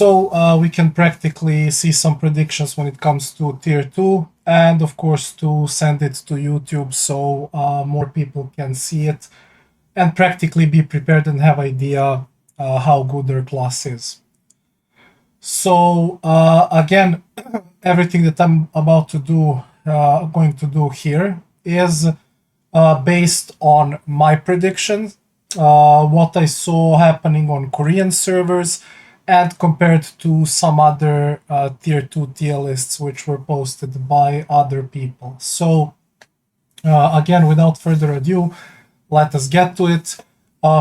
We can practically see some predictions when it comes to tier 2, and of course to send it to YouTube so more people can see it and practically be prepared and have idea how good their class is. So again, everything that I'm about to do, going to do here is based on my predictions, what I saw happening on Korean servers, and compared to some other tier 2 tier lists which were posted by other people. So again, without further ado, let us get to it.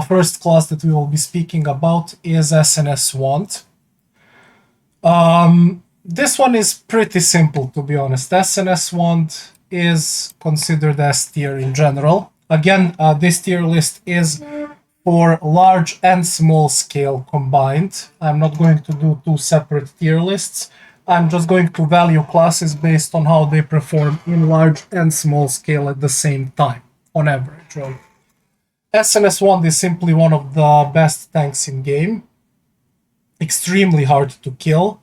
First class that we will be speaking about is SNS Want. This one is pretty simple, to be honest. SNS Want is considered S tier in general. Again, this tier list is for large and small scale combined. I'm not going to do two separate tier lists. I'm just going to value classes based on how they perform in large and small scale at the same time, on average. Right? SNS Want is simply one of the best tanks in game. Extremely hard to kill.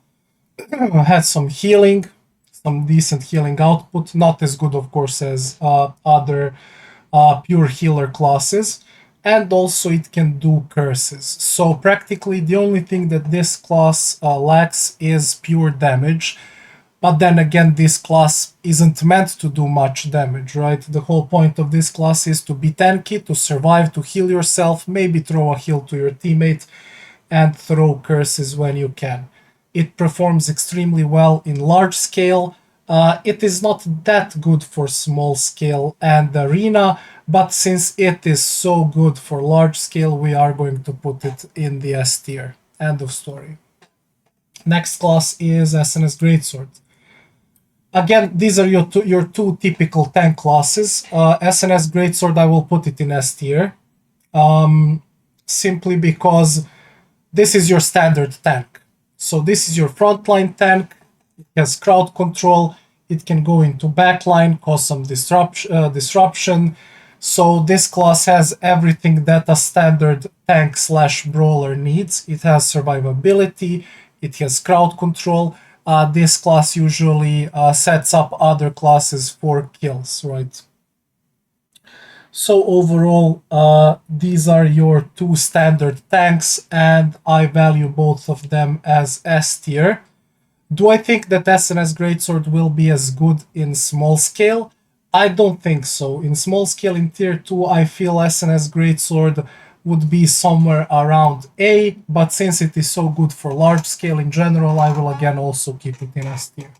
Has some healing, some decent healing output. Not as good, of course, as other pure healer classes. And also it can do curses. So practically the only thing that this class lacks is pure damage. But then again, this class isn't meant to do much damage, right? The whole point of this class is to be tanky, to survive, to heal yourself, maybe throw a heal to your teammate, and throw curses when you can. It performs extremely well in large scale. It is not that good for small scale and arena, but since it is so good for large scale, we are going to put it in the S tier. End of story. Next class is SNS Greatsword. Again, these are your two typical tank classes. SNS Greatsword, I will put it in S tier. Simply because this is your standard tank. So this is your frontline tank. It has crowd control. It can go into backline, cause some disruption. So this class has everything that a standard tank / brawler needs. It has survivability. It has crowd control. This class usually sets up other classes for kills, right? So overall, these are your two standard tanks, and I value both of them as S tier. Do I think that SNS Greatsword will be as good in small scale? I don't think so. In small scale, in tier 2, I feel SNS Greatsword would be somewhere around A, but since it is so good for large scale in general, I will again also keep it in S tier.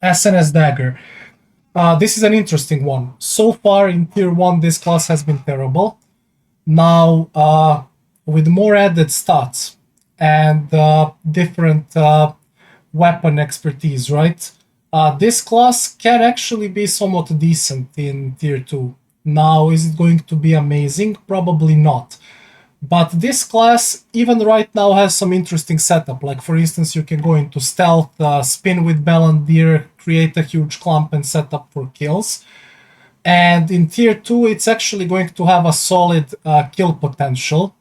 SNS Dagger. This is an interesting one. So far in tier 1, this class has been terrible. Now, with more added stats and different weapon expertise, right? This class can actually be somewhat decent in tier 2. Now, is it going to be amazing? Probably not. But this class, even right now, has some interesting setup. Like, for instance, you can go into stealth, spin with Balandir, create a huge clump, and set up for kills. And in tier 2, it's actually going to have a solid kill potential.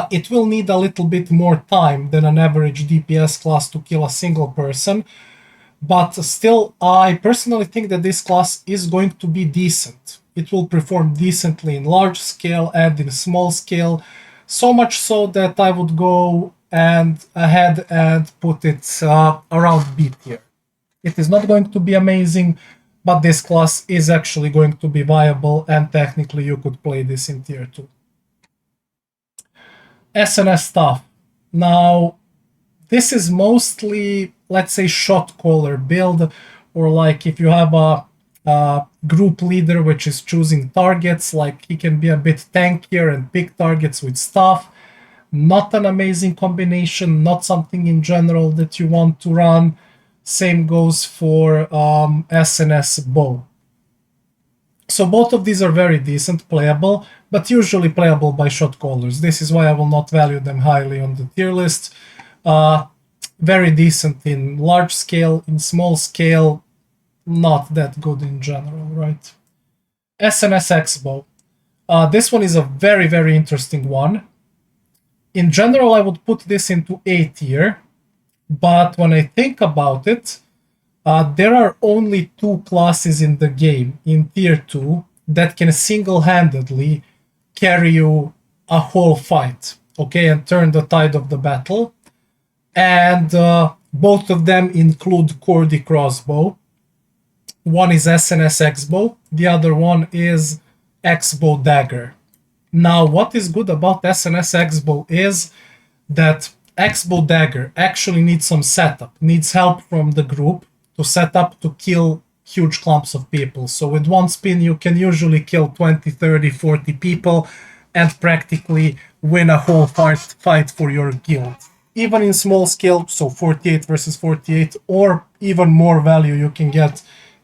It will need a little bit more time than an average DPS class to kill a single person. But still, I personally think that this class is going to be decent. It will perform decently in large scale and in small scale. So much so that I would go ahead and put it around B tier. It is not going to be amazing, but this class is actually going to be viable, and technically you could play this in tier 2. SNS Staff. Now, this is mostly, let's say, shot caller build, or like if you have a group leader which is choosing targets, like he can be a bit tankier and pick targets with Staff. Not an amazing combination, not something in general that you want to run. Same goes for SNS Bow. So both of these are very decent, playable, but usually playable by shot callers. This is why I will not value them highly on the tier list. Very decent in large scale, in small scale, not that good in general, right? SNS X-Bow. This one is a very, very interesting one. In general, I would put this into A tier, but when I think about it, there are only 2 classes in the game, in tier 2, that can single-handedly carry you a whole fight, okay, and turn the tide of the battle. And both of them include Cordy Crossbow. One is SNS X-Bow, the other one is X-Bow Dagger. Now, what is good about SNS X-Bow is that X-Bow Dagger actually needs some setup, needs help from the group to set up to kill huge clumps of people. So with one spin, you can usually kill 20, 30, 40 people and practically win a whole fight for your guild. Even in small scale, so 48 versus 48, or even more value you can get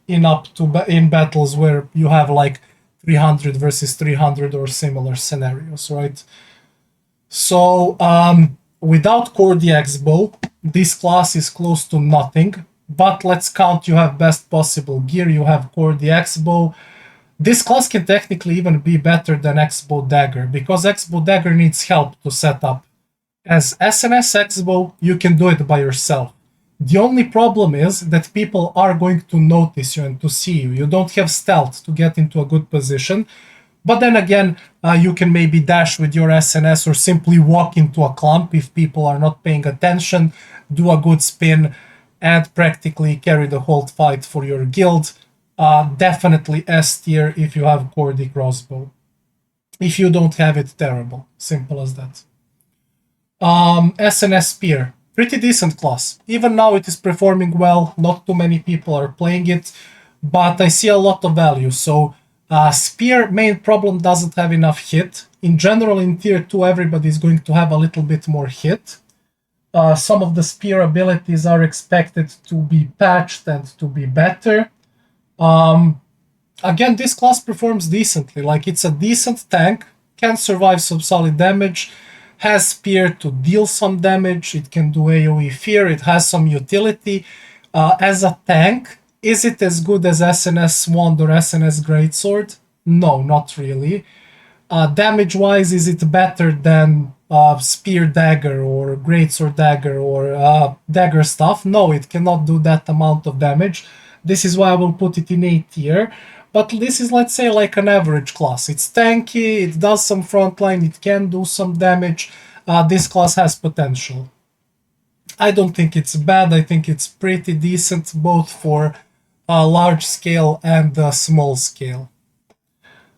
in battles where you have like 300 versus 300 or similar scenarios, right? So without Cordy X-Bow, this class is close to nothing. But let's count, you have best possible gear, you have Cordy X-Bow. This class can technically even be better than X-Bow Dagger, because X-Bow Dagger needs help to set up. As SNS X-Bow, you can do it by yourself. The only problem is that people are going to notice you and to see you. You don't have stealth to get into a good position. But then again, you can maybe dash with your SNS or simply walk into a clump if people are not paying attention, do a good spin, and practically carry the whole fight for your guild. Definitely S tier if you have Cordy Crossbow. If you don't have it, terrible. Simple as that. SNS Spear. Pretty decent class. Even now it is performing well. Not too many people are playing it, but I see a lot of value. So Spear main problem doesn't have enough hit. In general, in tier 2, everybody is going to have a little bit more hit. Some of the Spear abilities are expected to be patched and to be better. Again, this class performs decently. Like, it's a decent tank, can survive some solid damage, has Spear to deal some damage, it can do AoE Fear, it has some utility. As a tank, is it as good as SNS Wand or SNS Greatsword? No, not really. Damage-wise, is it better than Spear Dagger or Greatsword Dagger or Dagger stuff? No, it cannot do that amount of damage. This is why I will put it in A tier. But this is, let's say, like an average class. It's tanky, it does some frontline, it can do some damage. This class has potential. I don't think it's bad. I think it's pretty decent, both for large scale and small scale.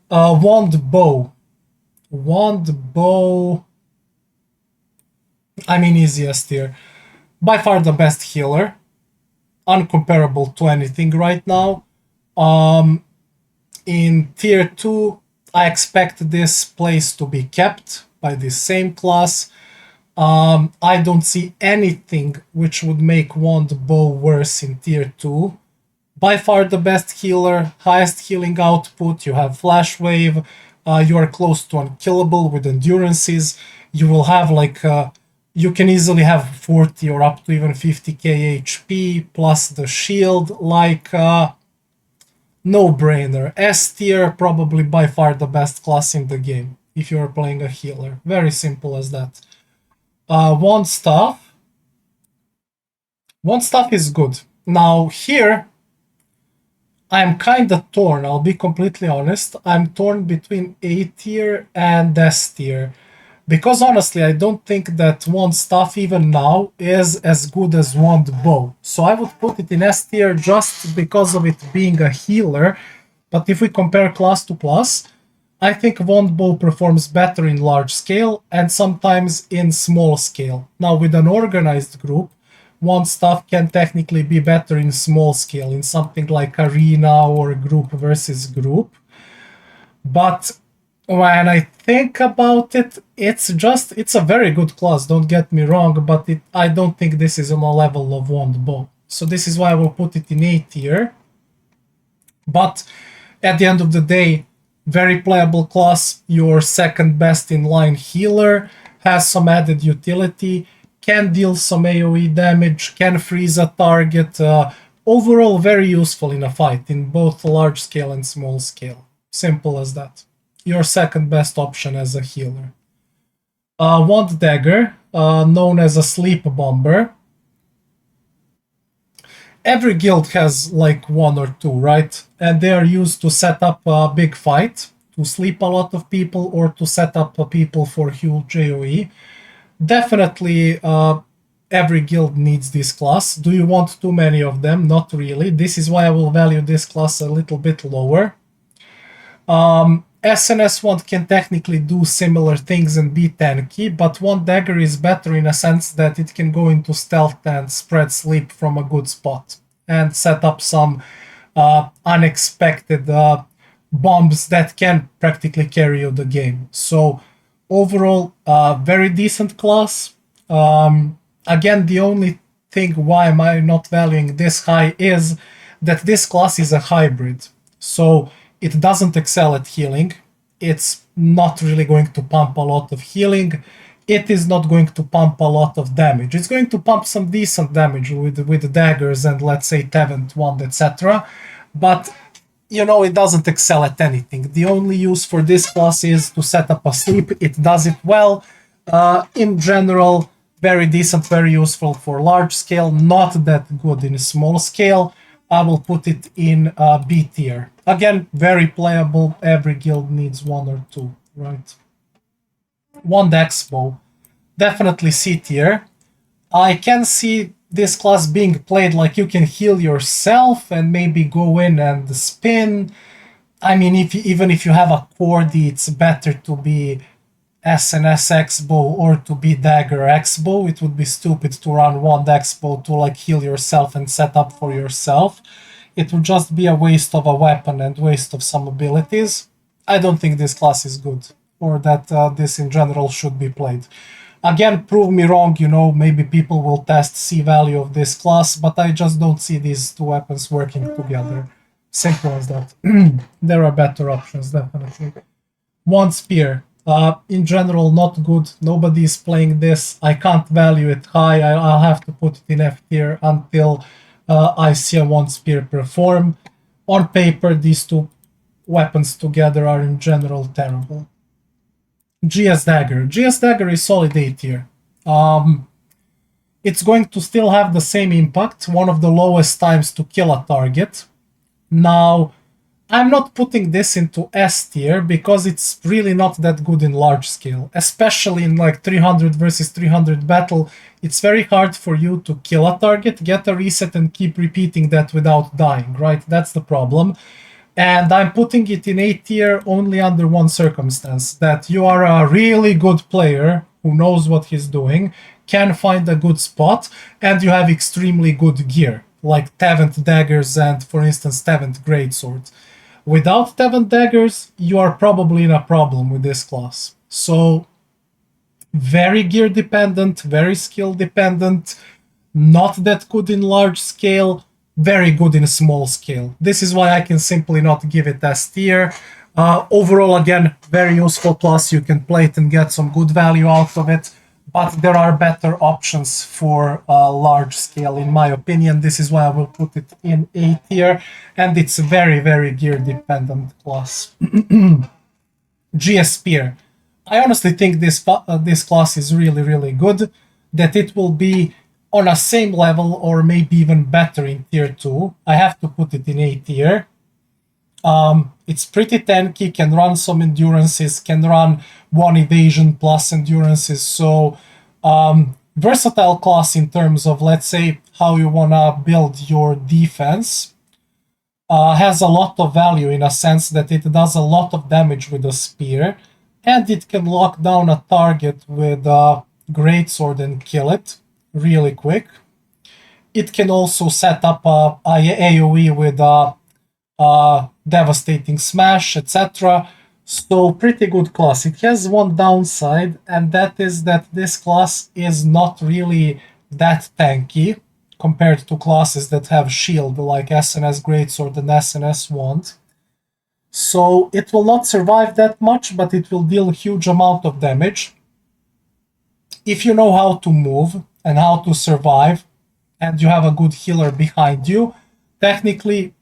Wand Bow. Wand Bow, I mean, easiest here. By far the best healer. Uncomparable to anything right now. In tier 2, I expect this place to be kept by the same class. I don't see anything which would make Wand Bow worse in tier 2. By far the best healer, highest healing output, you have Flash Wave, you are close to unkillable with endurances, you will have like, you can easily have 40 or up to even 50k HP, plus the shield, like, no-brainer. S tier, probably by far the best class in the game, if you are playing a healer. Very simple as that. Wand Staff. Wand Staff is good. Now here, I'm kinda torn, I'll be completely honest. I'm torn between A tier and S tier. Because honestly, I don't think that Wand Staff even now is as good as Wand Bow. So I would put it in S tier just because of it being a healer. But if we compare class to class, I think Wand Bow performs better in large scale and sometimes in small scale. Now with an organized group, Wand Staff can technically be better in small scale, in something like arena or group versus group. But when I think about it, it's a very good class, don't get me wrong, but I don't think this is on a level of Wand Bow. So this is why I will put it in A tier. But at the end of the day, very playable class, your second best in line healer, has some added utility, can deal some AoE damage, can freeze a target. Overall, very useful in a fight, in both large scale and small scale. Simple as that. Your second best option as a healer. Wand Dagger, known as a Sleep Bomber. Every guild has like one or two, right? And they are used to set up a big fight, to sleep a lot of people, or to set up people for huge AoE. Definitely, every guild needs this class. Do you want too many of them? Not really. This is why I will value this class a little bit lower. SNS Wand can technically do similar things and be tanky, but Wand Dagger is better in a sense that it can go into stealth and spread sleep from a good spot and set up some unexpected bombs that can practically carry you the game. So overall, very decent class. Again, the only thing why am I not valuing this high is that this class is a hybrid. So it doesn't excel at healing. It's not really going to pump a lot of healing. It is not going to pump a lot of damage. It's going to pump some decent damage with daggers and, let's say, Tevent Wand, etc. But, you know, it doesn't excel at anything. The only use for this class is to set up a sleep. It does it well. In general, very decent, very useful for large scale, not that good in small scale. I will put it in B tier. Again, very playable. Every guild needs one or two, right? Wand Expo, definitely C tier. I can see this class being played like you can heal yourself and maybe go in and spin. I mean, even if you have a Cordy, it's better to be SNS Expo or to be Dagger Expo. It would be stupid to run Wand Expo to like heal yourself and set up for yourself. It would just be a waste of a weapon and waste of some abilities. I don't think this class is good, or that this in general should be played. Again, prove me wrong, you know, maybe people will test C value of this class, but I just don't see these two weapons working together. Simple as that. There are better options, definitely. Wand Spear. In general, not good. Nobody is playing this. I can't value it high. I'll have to put it in F tier until I see a Wand Spear perform. On paper, these two weapons together are in general terrible. GS Dagger. GS Dagger is solid A tier. It's going to still have the same impact, one of the lowest times to kill a target. Now, I'm not putting this into S tier because it's really not that good in large scale, especially in like 300 versus 300 battle. It's very hard for you to kill a target, get a reset, and keep repeating that without dying, right? That's the problem. And I'm putting it in A tier only under one circumstance, that you are a really good player who knows what he's doing, can find a good spot, and you have extremely good gear, like Tevent daggers and, for instance, Tevent greatsword. Without Tevent daggers, you are probably in a problem with this class. So, very gear dependent, very skill dependent, not that good in large scale, very good in small scale. This is why I can simply not give it S tier. Overall, again, very useful class. You can play it and get some good value out of it, but there are better options for large scale, in my opinion. This is why I will put it in A tier, and it's a very, very gear dependent class. GS Spear. I honestly think this class is really, really good, that it will be on a same level or maybe even better in tier 2. I have to put it in A tier. It's pretty tanky, can run some endurances, can run one evasion plus endurances, so versatile class in terms of, let's say, how you wanna build your defense. Has a lot of value in a sense that it does a lot of damage with a spear, and it can lock down a target with a greatsword and kill it really quick. It can also set up a AoE with a devastating smash, etc. So pretty good class. It has one downside, and that is that this class is not really that tanky compared to classes that have shield like SNS Greatsword and SNS Wand. So it will not survive that much, but it will deal a huge amount of damage. If you know how to move and how to survive, and you have a good healer behind you, technically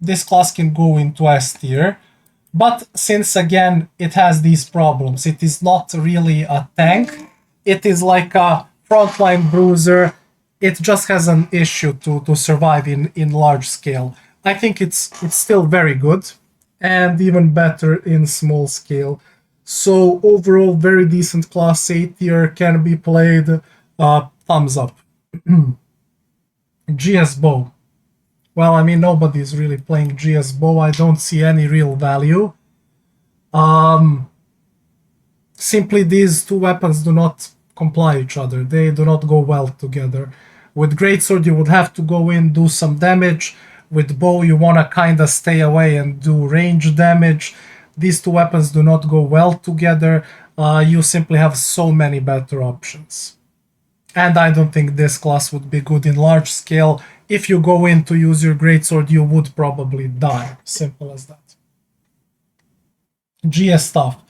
this class can go into S tier. But since again it has these problems, it is not really a tank. It is like a frontline bruiser. It just has an issue to survive in large scale. I think it's still very good and even better in small scale. So overall, very decent class A tier, can be played. Thumbs up. GS Bow. Well, I mean, nobody's really playing GS Bow. I don't see any real value. Simply these two weapons do not comply each other. They do not go well together. With Greatsword, you would have to go in, do some damage. With Bow, you want to kind of stay away and do range damage. These two weapons do not go well together. You simply have so many better options. And I don't think this class would be good in large scale. If you go in to use your Greatsword, you would probably die. Simple as that. GS Stuff.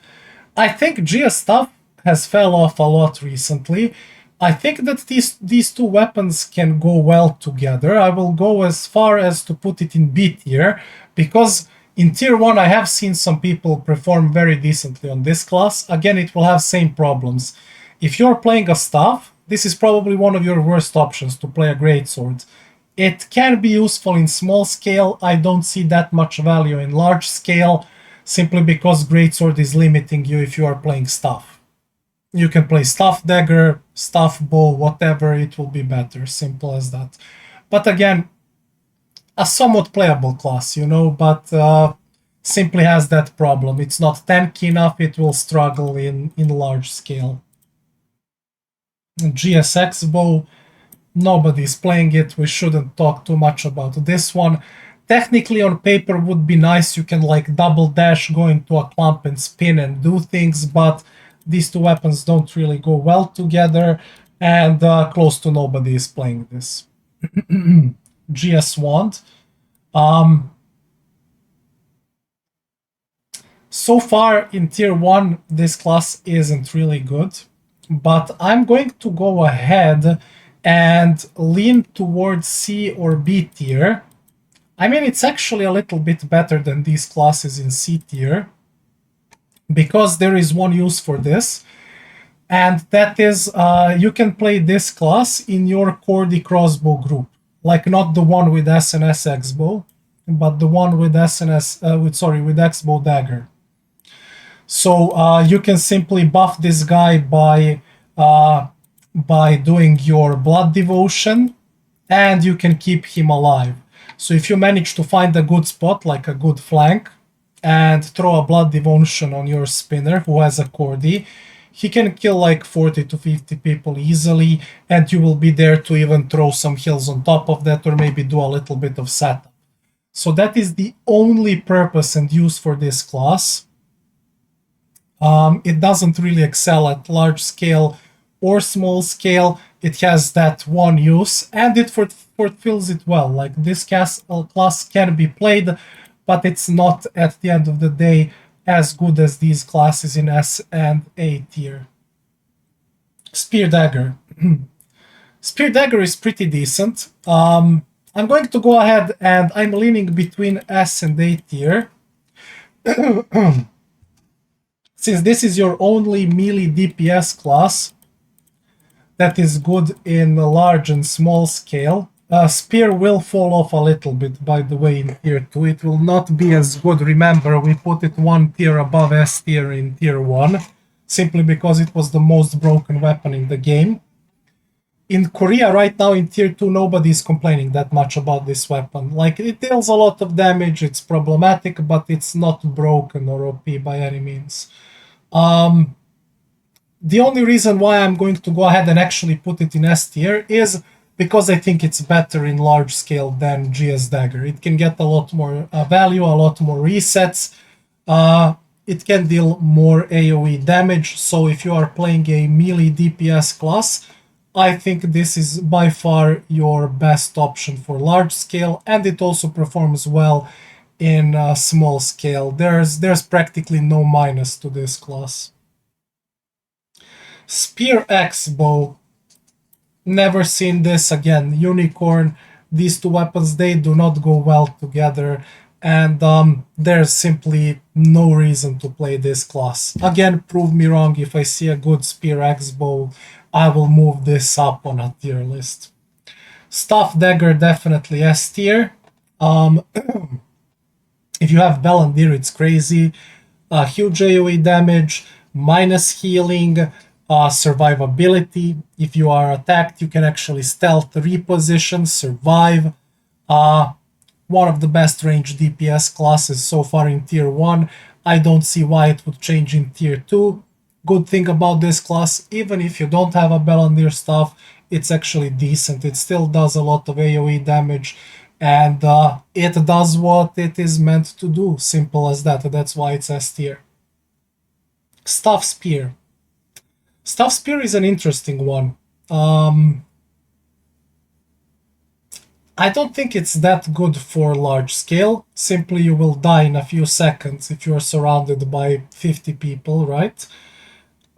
I think GS Stuff has fell off a lot recently. I think that these two weapons can go well together. I will go as far as to put it in B tier, because in tier 1 I have seen some people perform very decently on this class. Again, it will have same problems. If you're playing a staff, this is probably one of your worst options to play a Greatsword. It can be useful in small scale. I don't see that much value in large scale, simply because Greatsword is limiting you if you are playing staff. You can play Staff Dagger, Staff Bow, whatever, it will be better. Simple as that. But again, a somewhat playable class, you know, but simply has that problem. It's not tanky enough, it will struggle in large scale. GSX Bow, nobody's playing it. We shouldn't talk too much about this one. Technically, on paper would be nice. You can like double dash, go into a clump and spin and do things, but these two weapons don't really go well together, and close to nobody is playing this. GS Wand. So far in tier 1, this class isn't really good, but I'm going to go ahead and lean towards C or B tier. I mean, it's actually a little bit better than these classes in C tier, because there is one use for this, and that is you can play this class in your Cordy crossbow group, like not the one with SNS X-bow, but the one with SNS with X-bow dagger. So you can simply buff this guy by doing your blood devotion, and you can keep him alive. So if you manage to find a good spot, like a good flank, and throw a blood devotion on your spinner who has a Cordy, he can kill like 40 to 50 people easily, and you will be there to even throw some heals on top of that, or maybe do a little bit of setup. So that is the only purpose and use for this class. It doesn't really excel at large scale or small scale. It has that one use, and it fulfills it well. Like, this class can be played, but it's not, at the end of the day, as good as these classes in S and A tier. Spear Dagger. Spear Dagger is pretty decent. I'm going to go ahead, and I'm leaning between S and A tier. Since this is your only melee DPS class that is good in large and small scale, Spear will fall off a little bit, by the way, in tier 2. It will not be as good. Remember, we put it one tier above S tier in tier 1, simply because it was the most broken weapon in the game. In Korea right now, in tier 2, nobody is complaining that much about this weapon. Like, it deals a lot of damage, it's problematic, but it's not broken or OP by any means. The only reason why I'm going to go ahead and actually put it in S tier is because I think it's better in large scale than GS Dagger. It can get a lot more value, a lot more resets. It can deal more AoE damage, so if you are playing a melee DPS class, I think this is by far your best option for large scale, and it also performs well in small scale. There's practically no minus to this class. Spear X Bow. Never seen this again. Unicorn, these two weapons, they do not go well together, and there's simply no reason to play this class. Again, prove me wrong. If I see a good spear X-bow, I will move this up on a tier list. Staff Dagger, definitely S tier. If you have Balandir, it's crazy. Huge AoE damage, minus healing, survivability. If you are attacked, you can actually stealth, reposition, survive. One of the best range DPS classes so far in tier 1. I don't see why it would change in tier 2. Good thing about this class, even if you don't have a Balandir staff, it's actually decent. It still does a lot of AoE damage, and it does what it is meant to do. Simple as that. That's why it's S tier. Staff Spear. Staff Spear is an interesting one. I don't think it's that good for large scale. Simply you will die in a few seconds if you are surrounded by 50 people, right?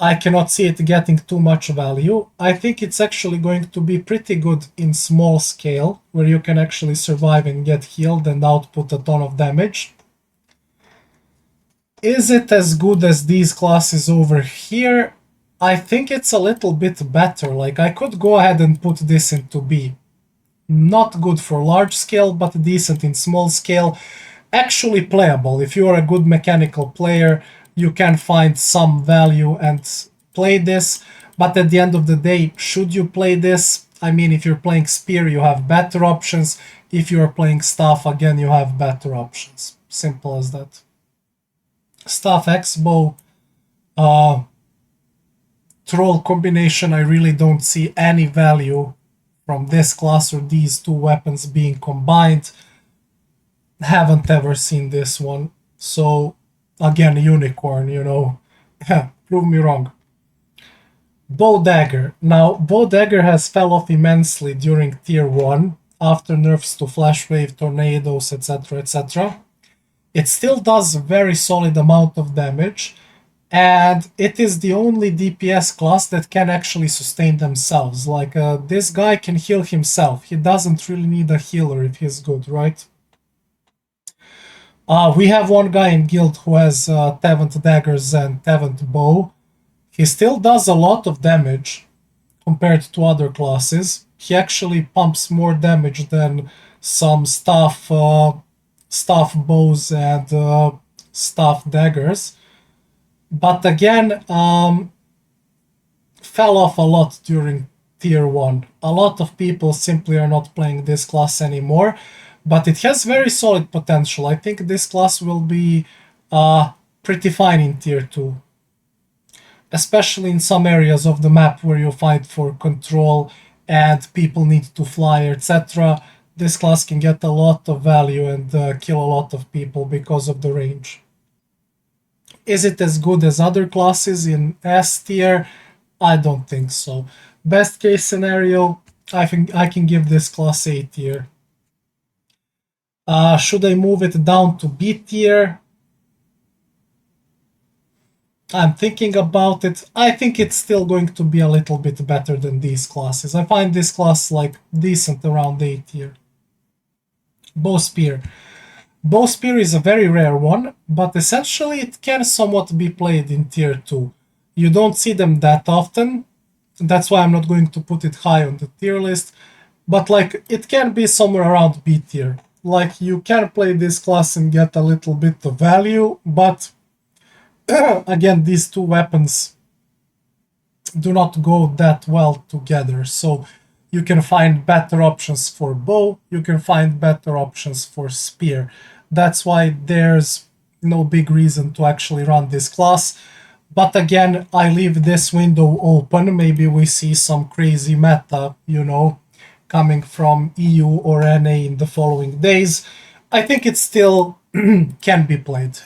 I cannot see it getting too much value. I think it's actually going to be pretty good in small scale, where you can actually survive and get healed and output a ton of damage. Is it as good as these classes over here? I think it's a little bit better. Like, I could go ahead and put this into B. Not good for large scale, but decent in small scale. Actually playable. If you are a good mechanical player, you can find some value and play this. But at the end of the day, should you play this? I mean, if you're playing Spear, you have better options. If you're playing Staff, again, you have better options. Simple as that. Staff X-bow. Troll combination, I really don't see any value from this class or these two weapons being combined. Haven't ever seen this one. So, again, unicorn, you know. Prove me wrong. Bow Dagger. Now, Bow Dagger has fell off immensely during tier 1, after nerfs to Flash Wave, Tornadoes, etc, etc. It still does a very solid amount of damage, and it is the only DPS class that can actually sustain themselves. Like, this guy can heal himself. He doesn't really need a healer if he's good, right? We have one guy in guild who has Tevent Daggers and Tevent Bow. He still does a lot of damage compared to other classes. He actually pumps more damage than some staff bows and staff daggers. But again, fell off a lot during tier 1. A lot of people simply are not playing this class anymore, but it has very solid potential. I think this class will be pretty fine in tier 2. Especially in some areas of the map where you fight for control and people need to fly, etc. This class can get a lot of value and kill a lot of people because of the range. Is it as good as other classes in S tier? I don't think so. Best case scenario, I think I can give this class A tier. Should I move it down to B tier? I'm thinking about it. I think it's still going to be a little bit better than these classes. I find this class like decent around A tier. Bow Spear. Bow Spear is a very rare one, but essentially it can somewhat be played in tier 2. You don't see them that often. That's why I'm not going to put it high on the tier list. But like, it can be somewhere around B tier. Like, you can play this class and get a little bit of value, but again, these two weapons do not go that well together. So you can find better options for bow, you can find better options for spear. That's why there's no big reason to actually run this class. But again, I leave this window open. Maybe we see some crazy meta, you know, coming from EU or NA in the following days. I think it still can be played.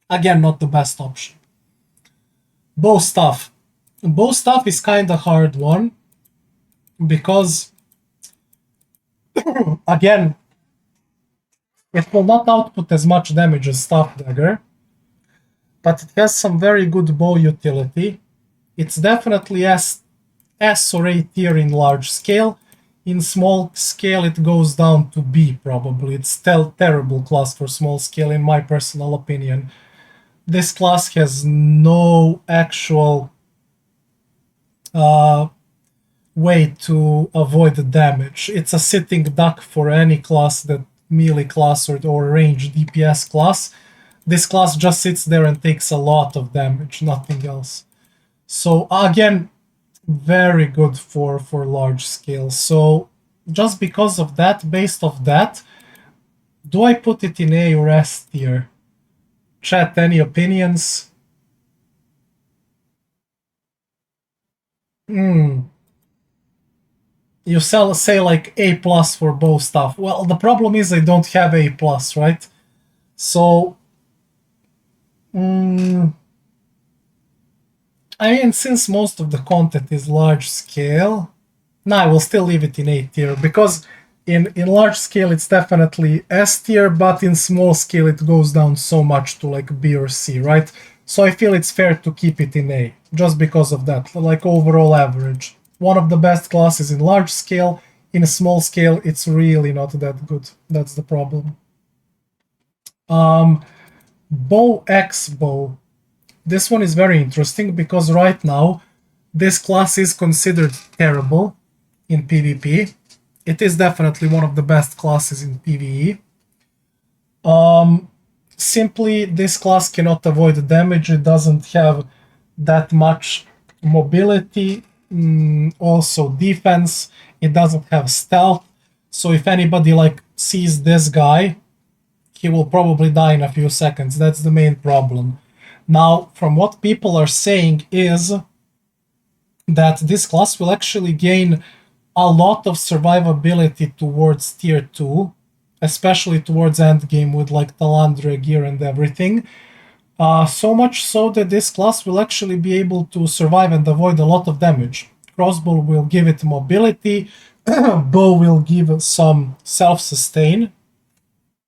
Again, not the best option. Bow Staff. Bow Staff is kind of hard one because, again, it will not output as much damage as Staff Dagger, but it has some very good bow utility. It's definitely S or A tier in large scale. In small scale, it goes down to B probably. It's still terrible class for small scale, in my personal opinion. This class has no actual way to avoid the damage. It's a sitting duck for any class, that melee class or range DPS class. This class just sits there and takes a lot of damage, nothing else. So again, very good for large scale. So just because of that, based off that, do I put it in A or S tier? Chat, any opinions? You say like A plus for both stuff. Well, the problem is I don't have A plus, right? So I mean, since most of the content is large scale, no, I will still leave it in A tier, because in large scale it's definitely S tier, but in small scale it goes down so much to like B or C, right? So I feel it's fair to keep it in A, just because of that, like overall average. One of the best classes in large scale. In a small scale, it's really not that good. That's the problem. Bow X Bow. This one is very interesting because right now this class is considered terrible in PvP. It is definitely one of the best classes in PvE. Simply, this class cannot avoid damage. It doesn't have that much mobility, also defense. It doesn't have stealth. So if anybody like sees this guy, he will probably die in a few seconds. That's the main problem. Now, from what people are saying is that this class will actually gain a lot of survivability towards tier 2, especially towards endgame with like Talandria gear and everything. So much so that this class will actually be able to survive and avoid a lot of damage. Crossbow will give it mobility, bow will give some self-sustain,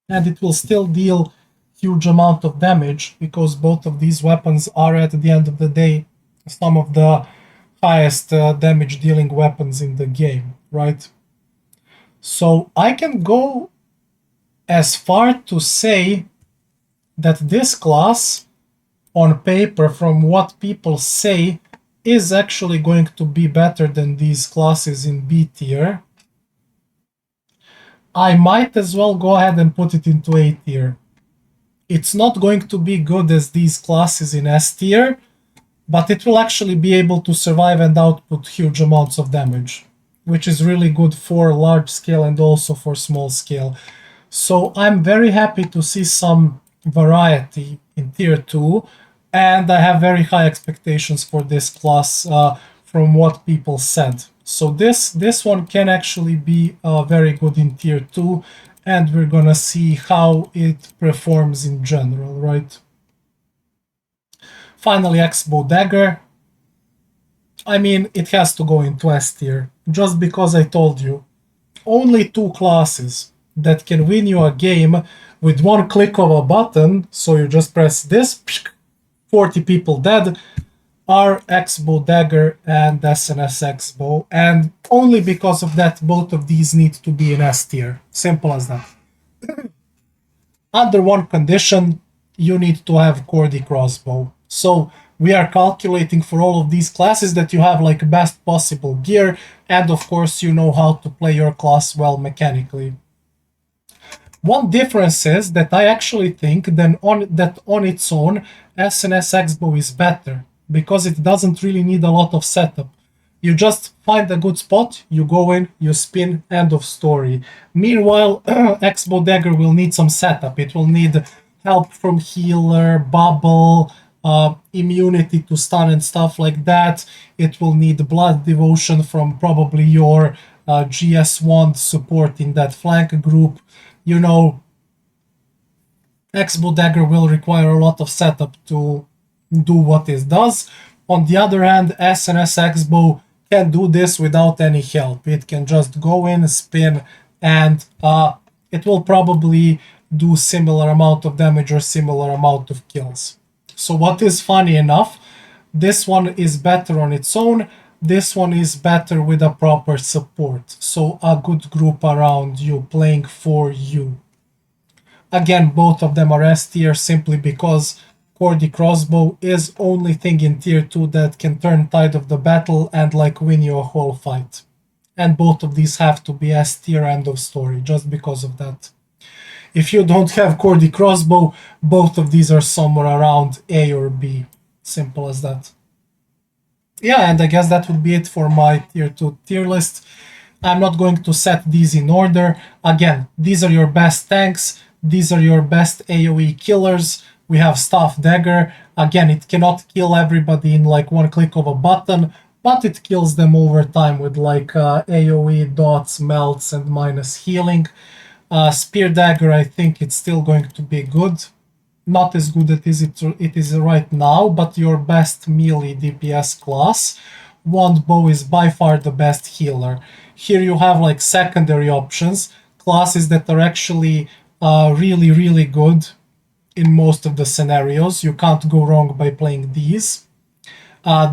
and it will still deal huge amount of damage, because both of these weapons are at the end of the day some of the highest damage dealing weapons in the game, right? So I can go as far to say that this class on paper, from what people say, is actually going to be better than these classes in B tier. I might as well go ahead and put it into A tier. It's not going to be good as these classes in S tier, but it will actually be able to survive and output huge amounts of damage, which is really good for large scale and also for small scale. So I'm very happy to see some variety in tier 2, and I have very high expectations for this class from what people said. So this one can actually be very good in tier 2, and we're gonna see how it performs in general, right? Finally, X-Bow Dagger. I mean, it has to go into S tier, just because I told you, only two classes that can win you a game with one click of a button, so you just press this, 40 people dead, are X-Bow Dagger and SNS X-Bow, and only because of that both of these need to be in S tier. Simple as that. Under one condition, you need to have Cordy Crossbow. So we are calculating for all of these classes that you have like best possible gear, and of course you know how to play your class well mechanically. One difference is that I actually think that on its own, SNS X-Bow is better, because it doesn't really need a lot of setup. You just find a good spot, you go in, you spin, end of story. Meanwhile, X-Bow Dagger will need some setup. It will need help from healer, bubble, immunity to stun and stuff like that. It will need blood devotion from probably your GS wand supporting that flank group. You know, X-Bow Dagger will require a lot of setup to do what it does. On the other hand, SNS X-Bow can do this without any help. It can just go in, spin, and it will probably do similar amount of damage or similar amount of kills. So what is funny enough, this one is better on its own, This one is better with a proper support, so a good group around you playing for you. Again, both of them are S tier simply because Cordy Crossbow is only thing in tier 2 that can turn tide of the battle and like win you a whole fight. And both of these have to be S tier, end of story, just because of that. If you don't have Cordy Crossbow, both of these are somewhere around A or B. Simple as that. Yeah, and I guess that would be it for my tier 2 tier list. I'm not going to set these in order. Again, these are your best tanks. These are your best AoE killers. We have Staff Dagger. Again, it cannot kill everybody in like one click of a button, but it kills them over time with like AoE, dots, melts, and minus healing. Spear Dagger, I think it's still going to be good. Not as good as it is right now, but your best melee DPS class. Wand Bow is by far the best healer. Here you have like secondary options, classes that are actually really, really good in most of the scenarios. You can't go wrong by playing these.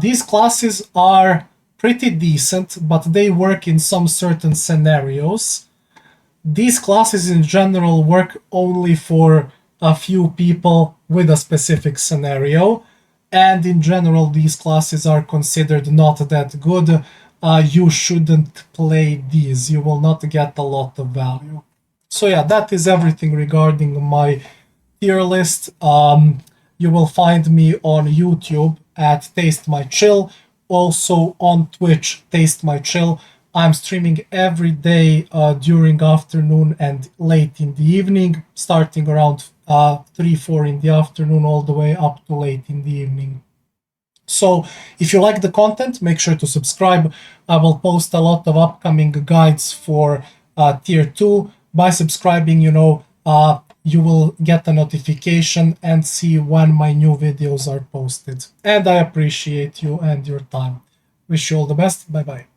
These classes are pretty decent, but they work in some certain scenarios. These classes in general work only for a few people with a specific scenario, and in general these classes are considered not that good. You shouldn't play these, you will not get a lot of value. So yeah, that is everything regarding my tier list. You will find me on YouTube at Taste My Chill, also on Twitch, Taste My Chill. I'm streaming every day during afternoon and late in the evening, starting around 3-4 in the afternoon all the way up to late in the evening. So if you like the content, make sure to subscribe. I will post a lot of upcoming guides for tier 2. By subscribing, you will get a notification and see when my new videos are posted. And I appreciate you and your time. Wish you all the best. Bye bye.